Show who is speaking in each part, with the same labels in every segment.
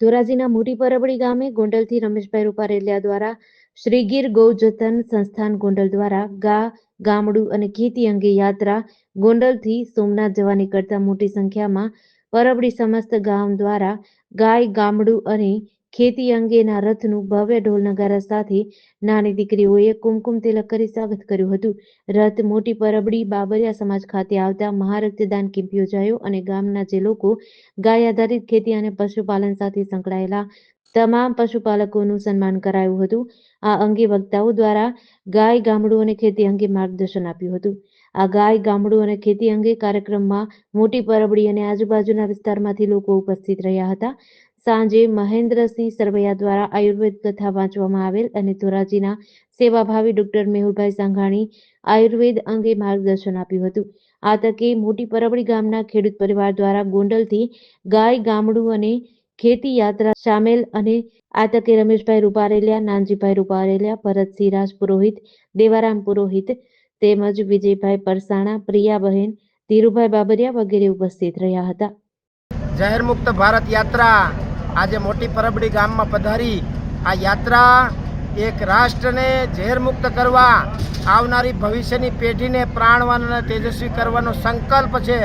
Speaker 1: ધોરાજીના મોટી પરબડી ગામે ગોંડલથી રમેશભાઈ રૂપારેલિયા દ્વારા શ્રીગીર ગૌજતન સંસ્થાન ગોંડલ દ્વારા ગામડું અને ખેતી અંગે યાત્રા ગોંડલથી સોમનાથ જવા નીકળતા મોટી સંખ્યામાં પરબડી સમસ્ત ગામ દ્વારા ગાય ગામડું અને ખેતી અંગેના રથનું ભવ્ય ઢોલ નગારા સાથે નાની દીકરીઓએ કુમકુમ તિલક કરી સ્વાગત કર્યું હતું. રથ મોટી પરબડી બાબરિયા સમાજ ખાતે આવતા મહારક્તદાન કેમ્પ યોજાયો અને ગામના જે લોકો ગાય આધારિત ખેતી અને પશુપાલન સાથે સંકળાયેલા તમામ પશુપાલકોનું સન્માન કરાયું હતું. આ અંગે વક્તાઓ દ્વારા ગાય ગામડું અને ખેતી અંગે માર્ગદર્શન આપ્યું હતું. આ ગાય ગામડું અને ખેતી અંગે કાર્યક્રમમાં મોટી પરબડી અને આજુબાજુના વિસ્તારમાંથી લોકો ઉપસ્થિત રહ્યા હતા. સાંજે મહેન્દ્રસિંહ સરવૈયા દ્વારા આયુર્વેદ કથા વાંચવામાં આવેલ અને ધોરાજીના સેવાભાવી ડોક્ટર મેહુલભાઈ સાંઘાણી આયુર્વેદ અંગે માર્ગદર્શન આપ્યું હતું. આ તકે મોટી પરબડી ગામના ખેડૂત પરિવાર દ્વારા ગોંડલથી ગાય ગામડું અને ખેતી યાત્રા સામેલ અને આ તકે રમેશભાઈ રૂપારેલિયા, નાનજીભાઈ રૂપારેલિયા, ભરતસિંહ રાજ પુરોહિત, દેવારામ પુરોહિત તેમજ વિજયભાઈ પરસાણા, પ્રિયાબહેન, ધીરુભાઈ બાબરિયા વગેરે ઉપસ્થિત રહ્યા હતા.
Speaker 2: જાહેર મુક્ત ભારત યાત્રા આજે મોટી પરબડી ગામમાં પધારી આ યાત્રા એક રાષ્ટ્રને ઝેર મુક્ત કરવા, આવનારી ભવિષ્યની પેઢીને પ્રાણવાન અને તેજસ્વી કરવાનો સંકલ્પ છે.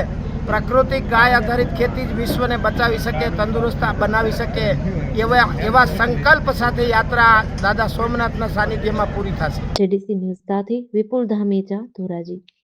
Speaker 2: પ્રાકૃતિક ગાય આધારિત ખેતી જ વિશ્વને બચાવી શકે, તંદુરસ્ત બનાવી શકે એવા સંકલ્પ સાથે યાત્રા દાદા સોમનાથના સાનિધ્યમાં પૂરી થશે.
Speaker 1: જેડીસી ન્યૂઝ સાથે વિપુલ ધામેચા, ધોરાજી.